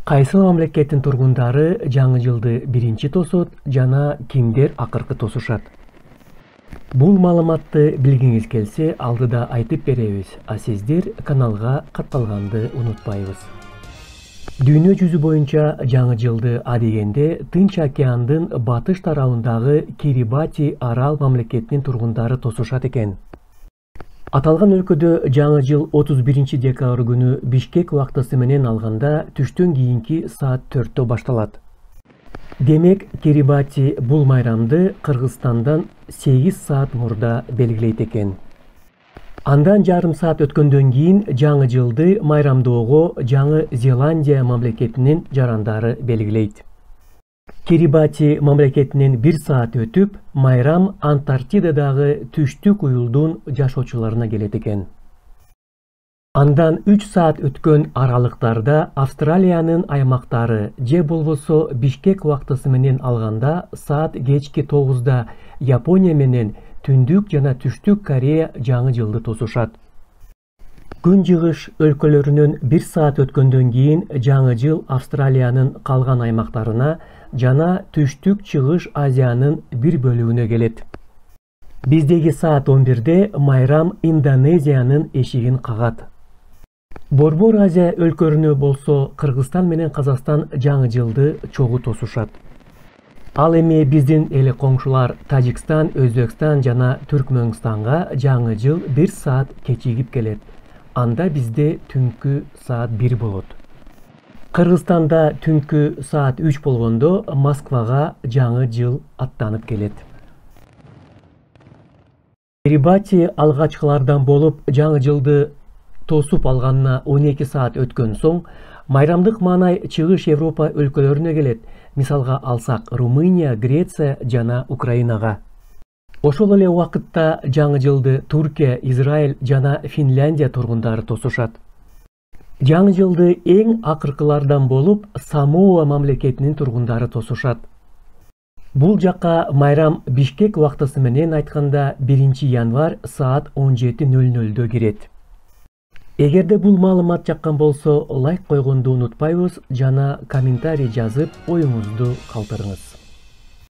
Кайсы мамлекеттин тургундары жаңы жылды биринчи тосот жана кимдер акыркы тосушат? Бул маалыматты билгиңиз келсе, алдыда айтып беребиз, а сиздер каналга катталганды унутпайбыз. Дүйнө жүзү боюнча жаңы жылды адегенде Тынч океандын батыш тарабындагы Кирибати арал мамлекетинин тургундары тосушат экен. Аталган өлкөдө жаңы жыл 31 декабрь күнү Бишкек убактысы менен алганда түштөн кийинки саат 4-тө башталат. Демек, Кирибати бул майрамды Кыргызстандан 8 саат мурда белгилейт экен. Андан жарым саат өткөндөн кийин жаңы жылды майрамдоого Жаңы Зеландия мамлекетинин жарандары белгилейт. Кирибати мамлекетинен 1 саат өтүп, майрам Антарктидадагы түштүк уюлдун жашоочуларына келет экен. Андан 3 саат өткөн аралыктарда Австралиянын аймактары же болбосо Бишкек убактысы менен алганда саат кечки 9-да Япония менен Түндүк жана Түштүк Корея жаңы жылды тосушат. Күн жыгыш өлкөлөрүнөн 1 саат өткөндөн кийин жаңы жыл Австралиянын калган аймактарына жана Түштүк Чыгыш Азиянын бир бөлүгүнө келет. Биздеги саат 11-де майрам Индонезиянын эшигин кагат. Борбор Азия өлкөлөрүнө болсо Кыргызстан менен Казакстан жаңы жылды чогуу тосушат. Ал эми биздин эле коңшулар Тажикстан, Өзбекстан жана Түркмөнстанга жаңы жыл 1 саат кечигип келет. Анда бизде түнкү саат 1 болот. Кыргызстанда түнкү саат 3 болгондо Москвага жаңы жыл аттанып келет. Кирибати алгачкылардан болуп жаңы жылды тосуп алганына 12 саат өткөн соң, майрамдык маанай Чыгыш Европа өлкөлөрүнө келет. Мисалга алсак, Румыния, Греция жана Украинага. Ошол эле убакытта жаңы жылды Туркия, Израиль жана Финляндия тургундары тосушат. Жаңы жылды эң акыркылардан болуп Самоа мамлекетинин тургундары тосушат. Бул жакка майрам Бишкек убактысы менен айтканда 1 январь саат 17:00-дө кирет. Эгерде бул маалымат жаккан болсо, лайк койгонду унутпайбыз жана комментарий жазып оюңузду калтырыңыз.